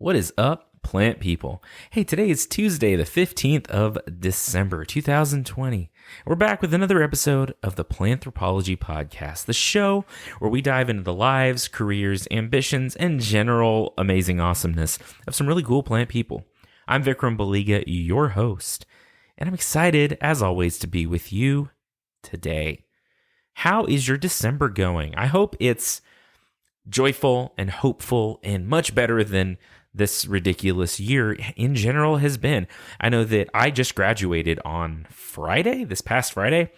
What is up, plant people? Hey, today is Tuesday, the 15th of December, 2020. We're back with another episode of the Planthropology Podcast, the show where we dive into the lives, careers, ambitions, and general amazing awesomeness of some really cool plant people. I'm Vikram Baliga, your host, and I'm excited, as always, to be with you today. How is your December going? I hope it's joyful and hopeful and much better than this ridiculous year in general has been. I know that I just graduated on Friday, this past Friday.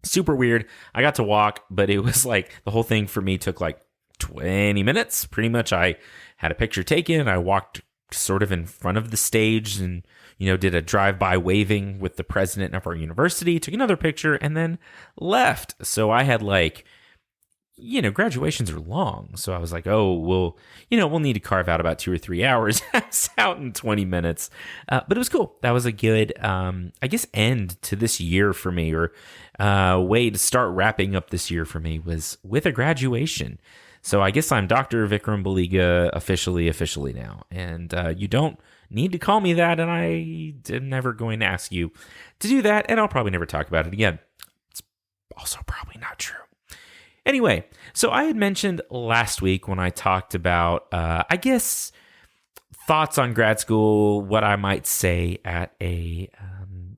Super weird. I got to walk, but it was like the whole thing for me took like 20 minutes. Pretty much I had a picture taken. I walked sort of in front of the stage and, did a drive-by waving with the president of our university, took another picture, and then left. So I had graduations are long. So I was like, we'll need to carve out about 2 or 3 hours. I was out in 20 minutes. But it was cool. That was a good, end to this year for me, or way to start wrapping up this year for me was with a graduation. So I guess I'm Dr. Vikram Baliga officially now. And you don't need to call me that, and I'm never going to ask you to do that, and I'll probably never talk about it again. It's also probably not true. Anyway, so I had mentioned last week when I talked about, thoughts on grad school, what I might say at a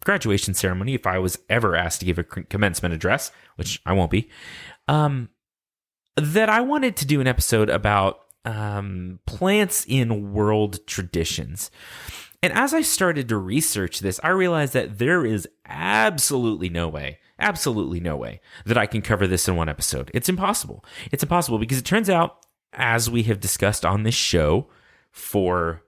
graduation ceremony if I was ever asked to give a commencement address, which I won't be, that I wanted to do an episode about plants in world traditions. And as I started to research this, I realized that there is absolutely no way that I can cover this in one episode. It's impossible. It's impossible because it turns out, as we have discussed on this show for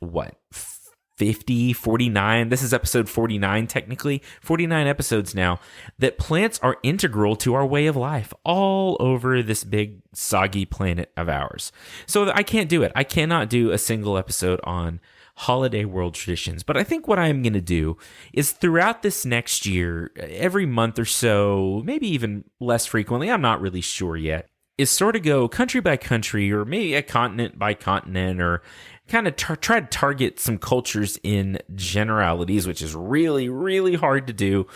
49, this is episode 49 technically, 49 episodes now, that plants are integral to our way of life all over this big soggy planet of ours. So I can't do it. I cannot do a single episode on holiday world traditions. But I think what I'm going to do is throughout this next year, every month or so, maybe even less frequently, I'm not really sure yet, is sort of go country by country or maybe a continent by continent, or kind of try to target some cultures in generalities, which is really, really hard to do,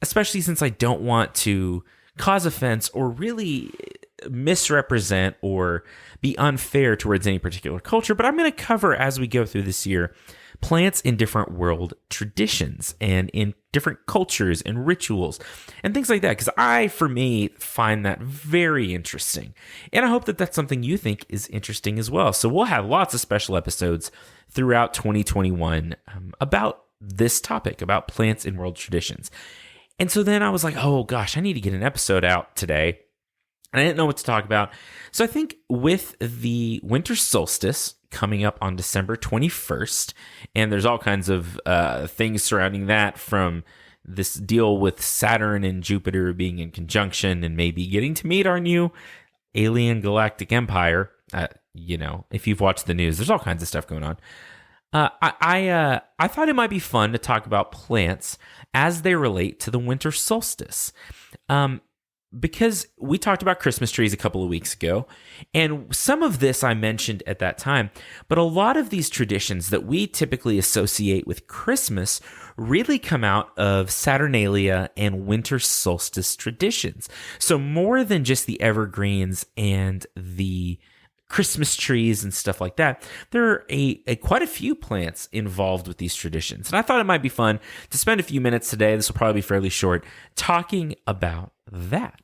especially since I don't want to cause offense or really misrepresent or be unfair towards any particular culture. But I'm going to cover, as we go through this year, plants in different world traditions and in different cultures and rituals and things like that, because for me, find that very interesting. And I hope that that's something you think is interesting as well. So we'll have lots of special episodes throughout 2021 about this topic, about plants in world traditions. And so then I was like, oh gosh, I need to get an episode out today. And I didn't know what to talk about. So I think with the Winter Solstice coming up on December 21st, and there's all kinds of things surrounding that, from this deal with Saturn and Jupiter being in conjunction and maybe getting to meet our new alien galactic empire. If you've watched the news, there's all kinds of stuff going on. I thought it might be fun to talk about plants as they relate to the Winter Solstice. Because we talked about Christmas trees a couple of weeks ago, and some of this I mentioned at that time, but a lot of these traditions that we typically associate with Christmas really come out of Saturnalia and Winter Solstice traditions. So more than just the evergreens and the Christmas trees and stuff like that, there are quite a few plants involved with these traditions. And I thought it might be fun to spend a few minutes today, this will probably be fairly short, talking about that.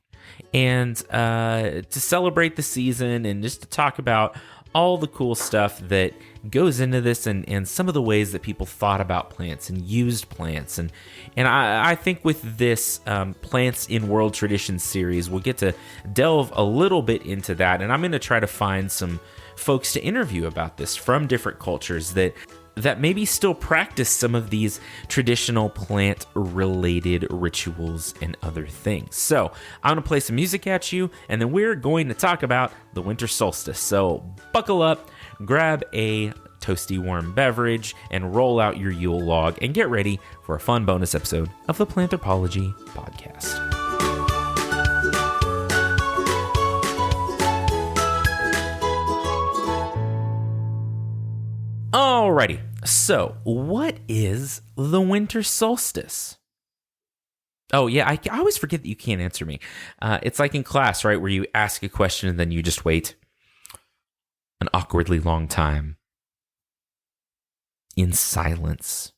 And to celebrate the season and just to talk about all the cool stuff that goes into this and some of the ways that people thought about plants and used plants. And I think with this Plants in World Traditions series, we'll get to delve a little bit into that. And I'm going to try to find some folks to interview about this from different cultures that maybe still practice some of these traditional plant-related rituals and other things. So I'm going to play some music at you, and then we're going to talk about the Winter Solstice. So buckle up, grab a toasty warm beverage, and roll out your Yule log, and get ready for a fun bonus episode of the Planthropology Podcast. Alrighty, so what is the winter solstice? Oh, yeah, I always forget that you can't answer me. It's like in class, right, where you ask a question and then you just wait an awkwardly long time in silence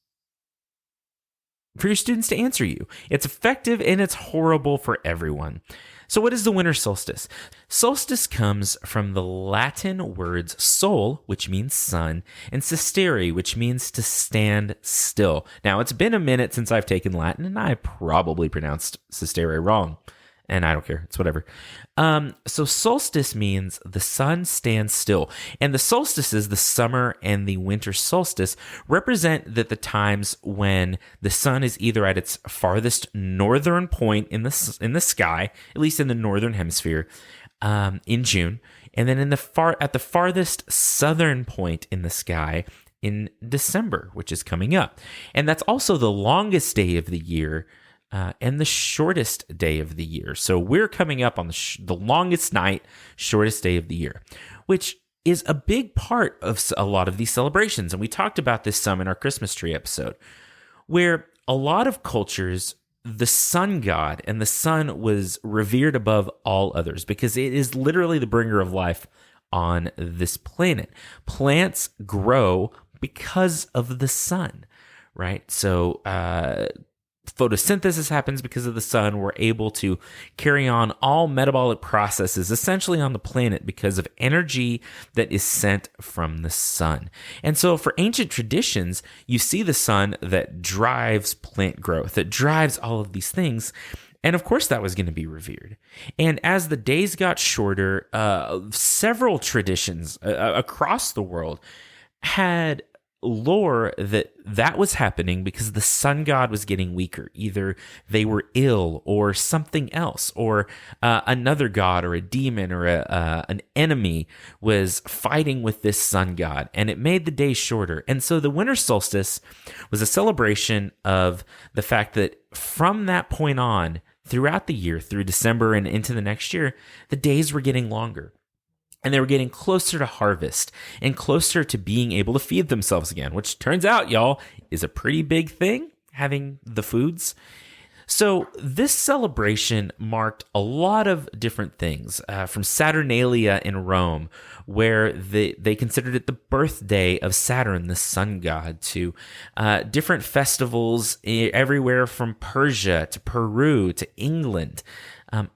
for your students to answer you. It's effective and it's horrible for everyone. So what is the winter solstice? Solstice comes from the Latin words sol, which means sun, and sistere, which means to stand still. Now, it's been a minute since I've taken Latin, and I probably pronounced sistere wrong. And I don't care. It's whatever. So solstice means the sun stands still. And the solstices, the summer and the winter solstice, represent that the times when the sun is either at its farthest northern point in the sky, at least in the Northern Hemisphere, in June, and then at the farthest southern point in the sky in December, which is coming up. And that's also the longest day of the year, and the shortest day of the year. So we're coming up on the longest night, shortest day of the year, which is a big part of a lot of these celebrations. And we talked about this some in our Christmas tree episode, where a lot of cultures, the sun god and the sun was revered above all others because it is literally the bringer of life on this planet. Plants grow because of the sun, right? So, photosynthesis happens because of the sun. We're able to carry on all metabolic processes essentially on the planet because of energy that is sent from the sun. And so for ancient traditions, you see the sun that drives plant growth, that drives all of these things. And of course, that was going to be revered. And as the days got shorter, several traditions across the world had lore that was happening because the sun god was getting weaker. Either they were ill or something else, or another god or a demon or an enemy was fighting with this sun god, and it made the day shorter. And so the winter solstice was a celebration of the fact that from that point on, throughout the year, through December and into the next year, the days were getting longer. And they were getting closer to harvest and closer to being able to feed themselves again, which turns out, y'all, is a pretty big thing, having the foods. So this celebration marked a lot of different things, from Saturnalia in Rome, where they considered it the birthday of Saturn, the sun god, to different festivals everywhere from Persia to Peru to England.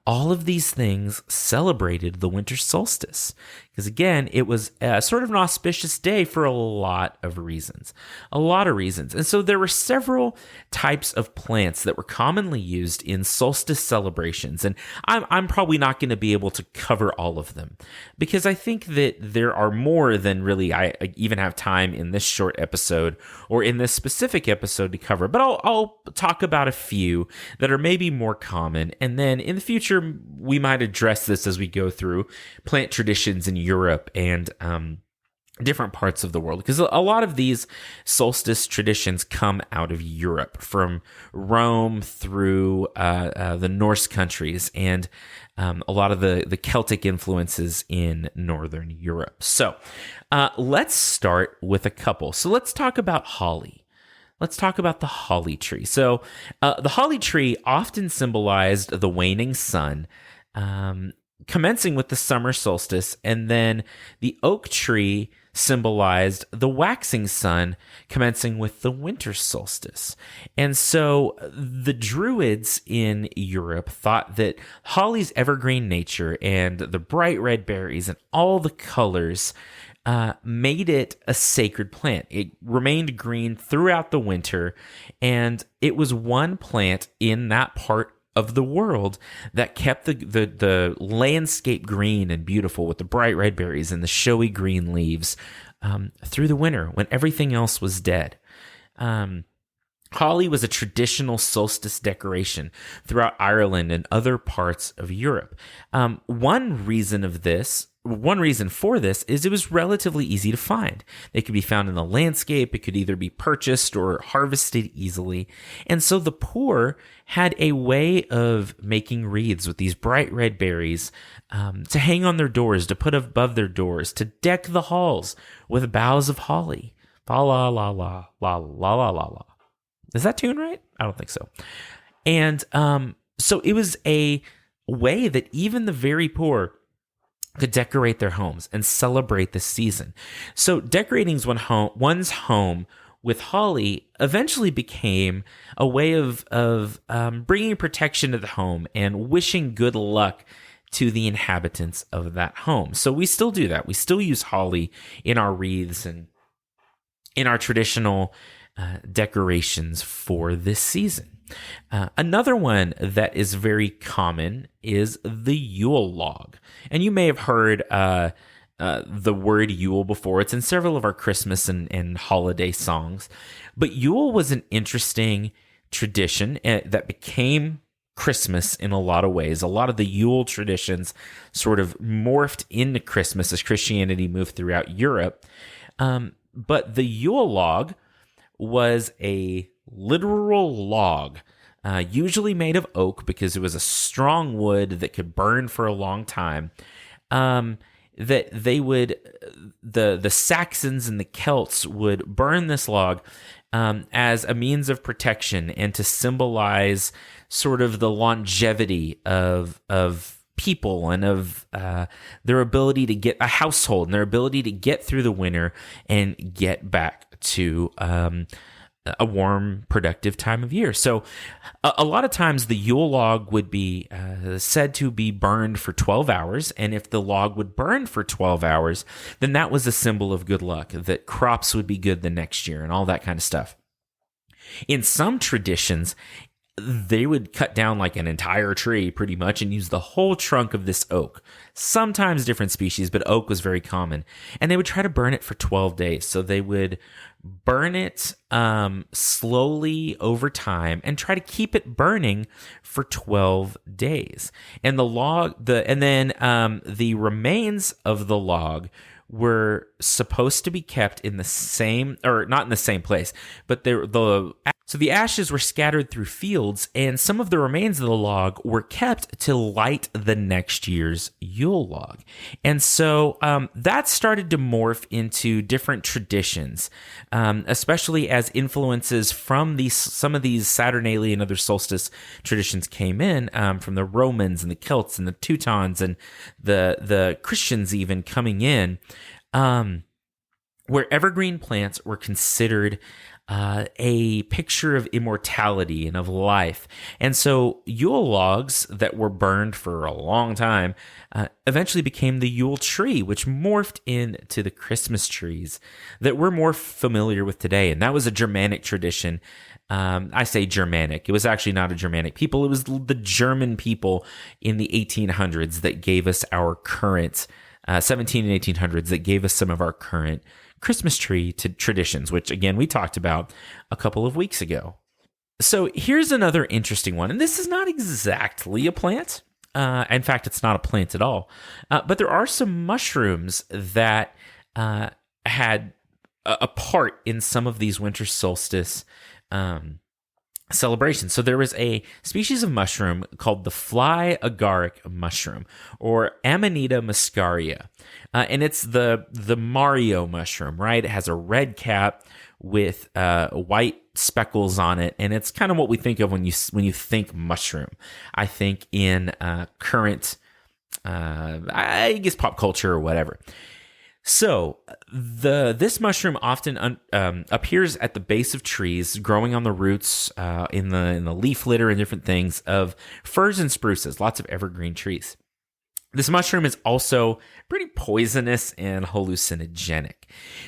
All of these things celebrated the winter solstice because, again, it was sort of an auspicious day for a lot of reasons. And so there were several types of plants that were commonly used in solstice celebrations. And I'm probably not going to be able to cover all of them because I think that there are more than really I even have time in this short episode or in this specific episode to cover. But I'll talk about a few that are maybe more common. And then in the future, we might address this as we go through plant traditions in Europe and different parts of the world, because a lot of these solstice traditions come out of Europe, from Rome through the Norse countries and a lot of the Celtic influences in Northern Europe. So let's start with a couple. So let's talk about holly. Let's talk about the holly tree. So the holly tree often symbolized the waning sun, commencing with the summer solstice, and then the oak tree symbolized the waxing sun, commencing with the winter solstice. And so the Druids in Europe thought that holly's evergreen nature and the bright red berries and all the colors made it a sacred plant. It remained green throughout the winter, and it was one plant in that part of the world that kept the landscape green and beautiful with the bright red berries and the showy green leaves through the winter when everything else was dead. Holly was a traditional solstice decoration throughout Ireland and other parts of Europe. One reason for this is it was relatively easy to find. They could be found in the landscape. It could either be purchased or harvested easily. And so the poor had a way of making wreaths with these bright red berries to hang on their doors, to put above their doors, to deck the halls with boughs of holly. Fa la la la la la la la la. Is that tune right? I don't think so. And so it was a way that even the very poor could decorate their homes and celebrate the season. So decorating one's home with holly eventually became a way of bringing protection to the home and wishing good luck to the inhabitants of that home. So we still do that. We still use holly in our wreaths and in our traditional decorations for this season. Another one that is very common is the Yule log. And you may have heard the word Yule before. It's in several of our Christmas and holiday songs. But Yule was an interesting tradition that became Christmas in a lot of ways. A lot of the Yule traditions sort of morphed into Christmas as Christianity moved throughout Europe. But the Yule log was a literal log, usually made of oak because it was a strong wood that could burn for a long time. That they would, the Saxons and the Celts would burn this log as a means of protection and to symbolize sort of the longevity of people and of their ability to get a household and their ability to get through the winter and get back to a warm, productive time of year. So a lot of times the Yule log would be said to be burned for 12 hours. And if the log would burn for 12 hours, then that was a symbol of good luck, that crops would be good the next year and all that kind of stuff. In some traditions, they would cut down like an entire tree pretty much and use the whole trunk of this oak. Sometimes different species, but oak was very common. And they would try to burn it for 12 days. So they would burn it slowly over time and try to keep it burning for 12 days. And the remains of the log were supposed to be kept in the same, or not in the same place, but so the ashes were scattered through fields, and some of the remains of the log were kept to light the next year's Yule log. And so that started to morph into different traditions, especially as influences from some of these Saturnalia and other solstice traditions came in, from the Romans and the Celts and the Teutons and the Christians even coming in, where evergreen plants were considered a picture of immortality and of life. And so Yule logs that were burned for a long time eventually became the Yule tree, which morphed into the Christmas trees that we're more familiar with today. And that was a Germanic tradition. I say Germanic. It was actually not a Germanic people. It was the German people in the 1800s that gave us our current 17 and 1800s that gave us some of our current Christmas tree traditions, which again, we talked about a couple of weeks ago. So here's another interesting one. And this is not exactly a plant. In fact, it's not a plant at all. But there are some mushrooms that had a part in some of these winter solstice celebrations. So there was a species of mushroom called the fly agaric mushroom, or Amanita muscaria. And it's the Mario mushroom, right? It has a red cap with white speckles on it, and it's kind of what we think of when you think mushroom. I think in current, I guess, pop culture or whatever. So this mushroom often appears at the base of trees, growing on the roots, in the leaf litter and different things of firs and spruces, lots of evergreen trees. This mushroom is also pretty poisonous and hallucinogenic.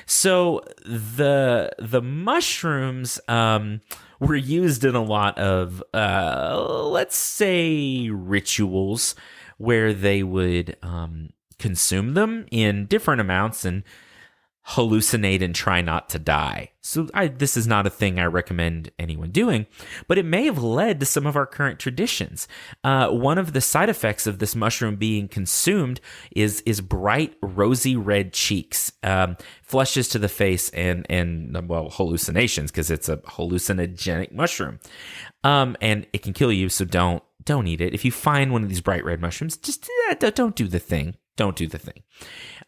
So the mushrooms were used in a lot of, let's say, rituals where they would consume them in different amounts and hallucinate and try not to die. So this is not a thing I recommend anyone doing, but it may have led to some of our current traditions. One of the side effects of this mushroom being consumed is bright, rosy red cheeks, flushes to the face, and hallucinations, because it's a hallucinogenic mushroom. And it can kill you, so don't eat it. If you find one of these bright red mushrooms, just don't do the thing. Don't do the thing.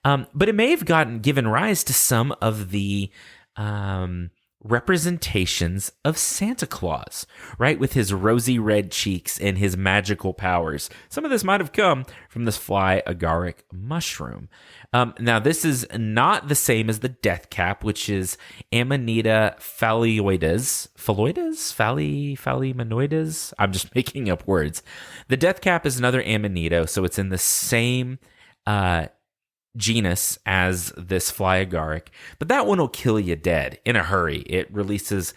But it may have given rise to some of the representations of Santa Claus, right? With his rosy red cheeks and his magical powers. Some of this might have come from this fly agaric mushroom. Now, this is not the same as the death cap, which is Amanita phalloides. Phallimanoides? I'm just making up words. The death cap is another Amanita, so it's in the same genus as this fly agaric, but that one will kill you dead in a hurry. It releases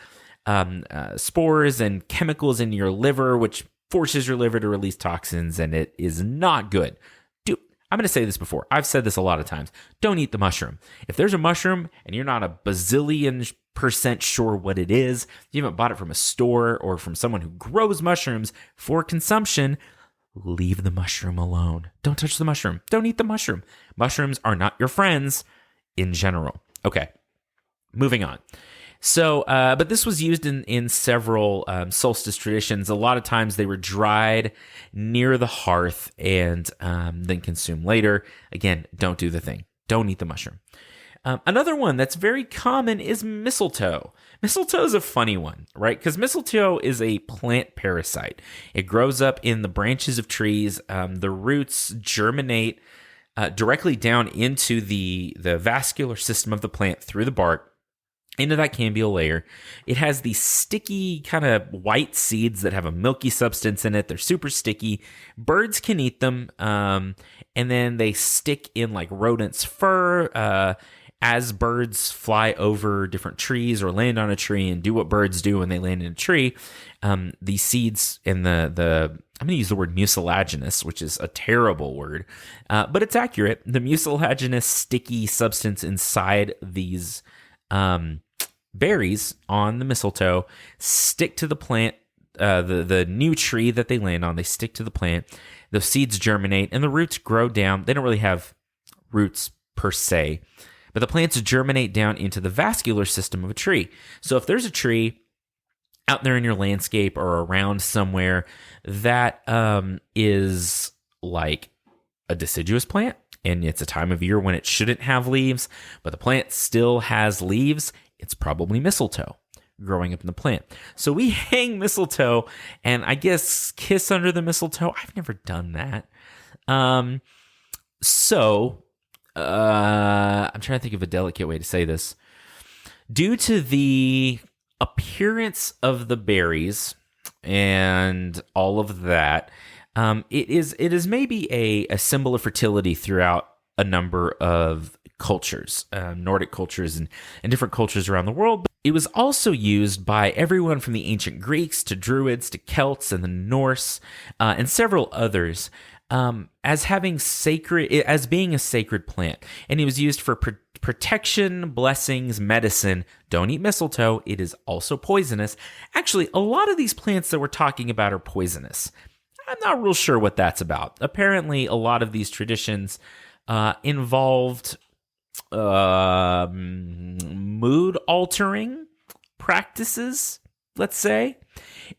spores and chemicals in your liver, which forces your liver to release toxins, and it is not good. I'm going to say this before. I've said this a lot of times. Don't eat the mushroom. If there's a mushroom and you're not a bazillion% sure what it is, you haven't bought it from a store or from someone who grows mushrooms for consumption, leave the mushroom alone. Don't touch the mushroom. Don't eat the mushroom. Mushrooms are not your friends in general. Okay, moving on. So, but this was used in several solstice traditions. A lot of times they were dried near the hearth and then consumed later. Again, don't do the thing. Don't eat the mushroom. Another one that's very common is mistletoe. Mistletoe is a funny one, right? Because mistletoe is a plant parasite. It grows up in the branches of trees. The roots germinate directly down into the vascular system of the plant through the bark, into that cambial layer. It has these sticky kind of white seeds that have a milky substance in it. They're super sticky. Birds can eat them, and then they stick in like rodents' fur as birds fly over different trees or land on a tree and do what birds do when they land in a tree. These seeds and I'm going to use the word mucilaginous, which is a terrible word, but it's accurate. The mucilaginous sticky substance inside these berries on the mistletoe stick to the plant, the new tree that they land on. They stick to the plant. The seeds germinate and the roots grow down. They don't really have roots per se, but the plants germinate down into the vascular system of a tree. So if there's a tree out there in your landscape or around somewhere that is like a deciduous plant, and it's a time of year when it shouldn't have leaves, but the plant still has leaves, it's probably mistletoe growing up in the plant. So we hang mistletoe and I guess kiss under the mistletoe. I've never done that. I'm trying to think of a delicate way to say this. Due to the appearance of the berries and all of that, it is maybe a symbol of fertility throughout a number of cultures, Nordic cultures and different cultures around the world. But it was also used by everyone from the ancient Greeks to Druids to Celts and the Norse and several others as being a sacred plant. And it was used for protection, blessings, medicine. Don't eat mistletoe. It is also poisonous. Actually, a lot of these plants that we're talking about are poisonous. I'm not real sure what that's about. Apparently, a lot of these traditions involved mood-altering practices, let's say.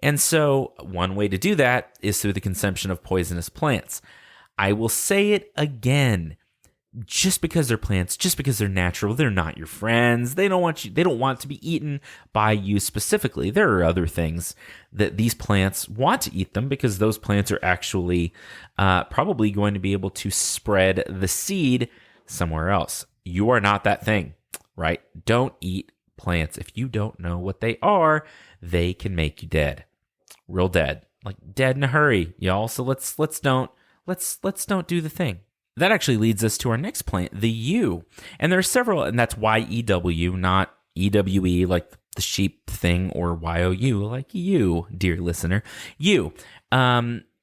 And so one way to do that is through the consumption of poisonous plants. I will say it again. Just because they're plants, just because they're natural, they're not your friends. They don't want to be eaten by you specifically. There are other things that these plants want to eat them because those plants are actually probably going to be able to spread the seed somewhere else. You are not that thing, right? Don't eat plants. If you don't know what they are, they can make you dead. Real dead. Like dead in a hurry, y'all. So let's don't do the thing. That actually leads us to our next plant, the yew. And there are several, and that's Y-E-W, not E-W-E like the sheep thing, or Y-O-U like you, dear listener. Yew,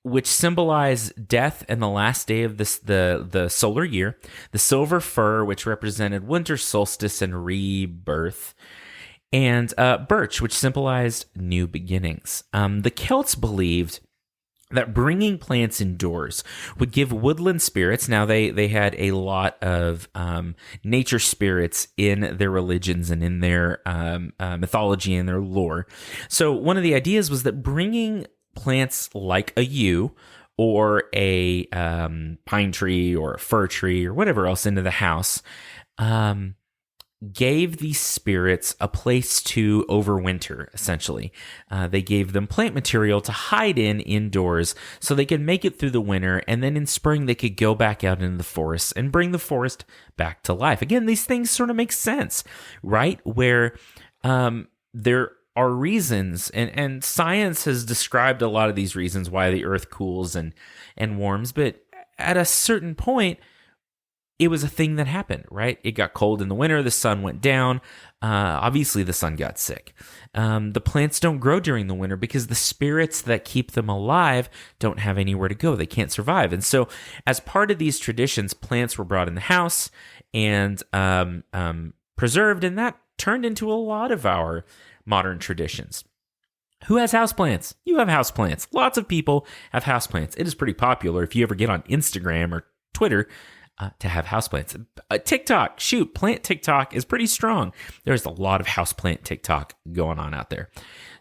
which symbolize death and the last day of the solar year. The silver fir, which represented winter solstice and rebirth. And birch, which symbolized new beginnings. The Celts believed that bringing plants indoors would give woodland spirits. Now, they had a lot of nature spirits in their religions and in their mythology and their lore. So one of the ideas was that bringing plants like a yew or a pine tree or a fir tree or whatever else into the house gave these spirits a place to overwinter, essentially. They gave them plant material to hide in indoors so they could make it through the winter, and then in spring they could go back out into the forest and bring the forest back to life. Again, these things sort of make sense, right? Where there are reasons, and science has described a lot of these reasons why the earth cools and warms, but at a certain point, it was a thing that happened, right? It got cold in the winter. The sun went down. Obviously, the sun got sick. The plants don't grow during the winter because the spirits that keep them alive don't have anywhere to go. They can't survive. And so as part of these traditions, plants were brought in the house and preserved, and that turned into a lot of our modern traditions. Who has houseplants? You have houseplants. Lots of people have houseplants. It is pretty popular if you ever get on Instagram or Twitter to have houseplants. TikTok, plant TikTok is pretty strong. There's a lot of houseplant TikTok going on out there.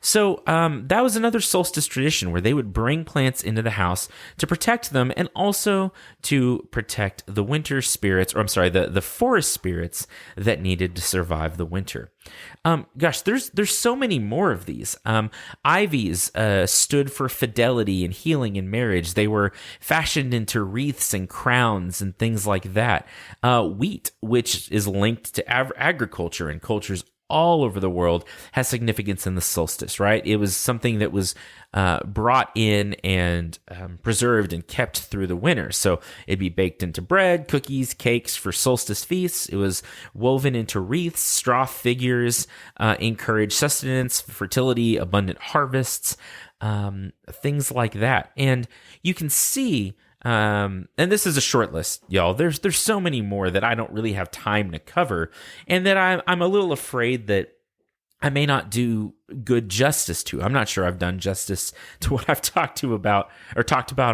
So that was another solstice tradition where they would bring plants into the house to protect them and also to protect the winter spirits, the forest spirits that needed to survive the winter. There's so many more of these. Ivies stood for fidelity and healing and marriage. They were fashioned into wreaths and crowns and things like that. Wheat, which is linked to agriculture and cultures all over the world, has significance in the solstice, right? It was something that was brought in and preserved and kept through the winter. So it'd be baked into bread, cookies, cakes for solstice feasts. It was woven into wreaths, straw figures, encouraged sustenance, fertility, abundant harvests, things like that. And you can see, and this is a short list, y'all. There's so many more that I don't really have time to cover, and that I'm a little afraid that I may not do good justice to. I'm not sure I've done justice to what I've talked about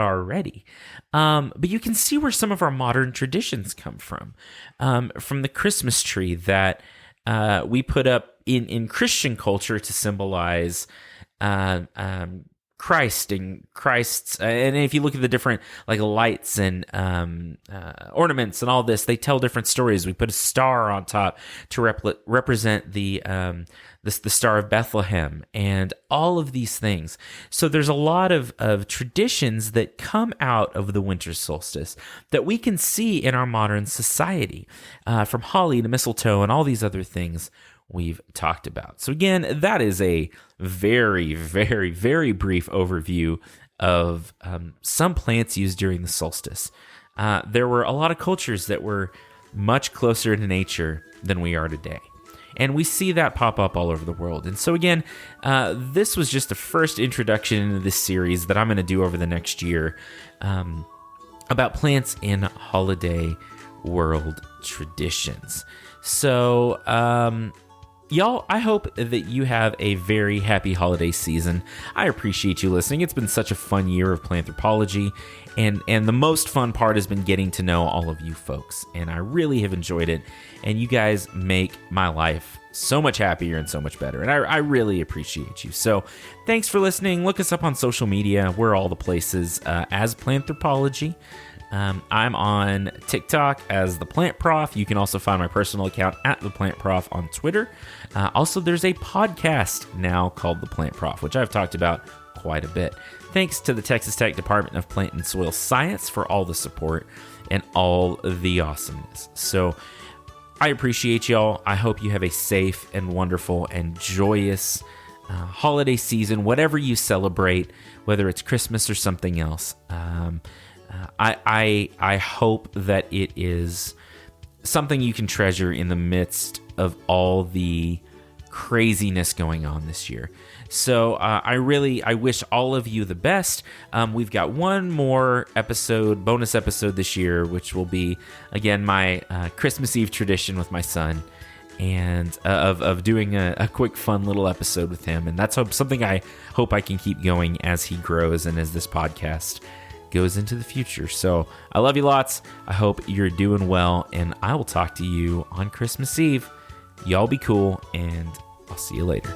already. But you can see where some of our modern traditions come from the Christmas tree that we put up in Christian culture to symbolize Christ and Christ's, and if you look at the different like lights and ornaments and all this, they tell different stories. We put a star on top to represent the Star of Bethlehem and all of these things. So there's a lot of traditions that come out of the winter solstice that we can see in our modern society, from holly to mistletoe and all these other things we've talked about. So again, that is a very, very, very brief overview of some plants used during the solstice. There were a lot of cultures that were much closer to nature than we are today. And we see that pop up all over the world. And so again, this was just the first introduction into this series that I'm going to do over the next year about plants in holiday world traditions. So, y'all, I hope that you have a very happy holiday season. I appreciate you listening. It's been such a fun year of planthropology, and the most fun part has been getting to know all of you folks, and I really have enjoyed it, and you guys make my life so much happier and so much better, and I really appreciate you. So thanks for listening. Look us up on social media. We're all the places as Planthropology. I'm on TikTok as The Plant Prof. You can also find my personal account at The Plant Prof on Twitter. Also, there's a podcast now called The Plant Prof, which I've talked about quite a bit. Thanks to the Texas Tech Department of Plant and Soil Science for all the support and all the awesomeness. So I appreciate y'all. I hope you have a safe and wonderful and joyous holiday season, whatever you celebrate, whether it's Christmas or something else. I hope that it is something you can treasure in the midst of all the craziness going on this year. So I wish all of you the best. We've got one more bonus episode this year, which will be, again, my Christmas Eve tradition with my son, and of doing a quick, fun little episode with him. And that's something I hope I can keep going as he grows and as this podcast goes into the future. So I love you lots. I hope you're doing well, and I will talk to you on Christmas Eve. Y'all be cool, and I'll see you later.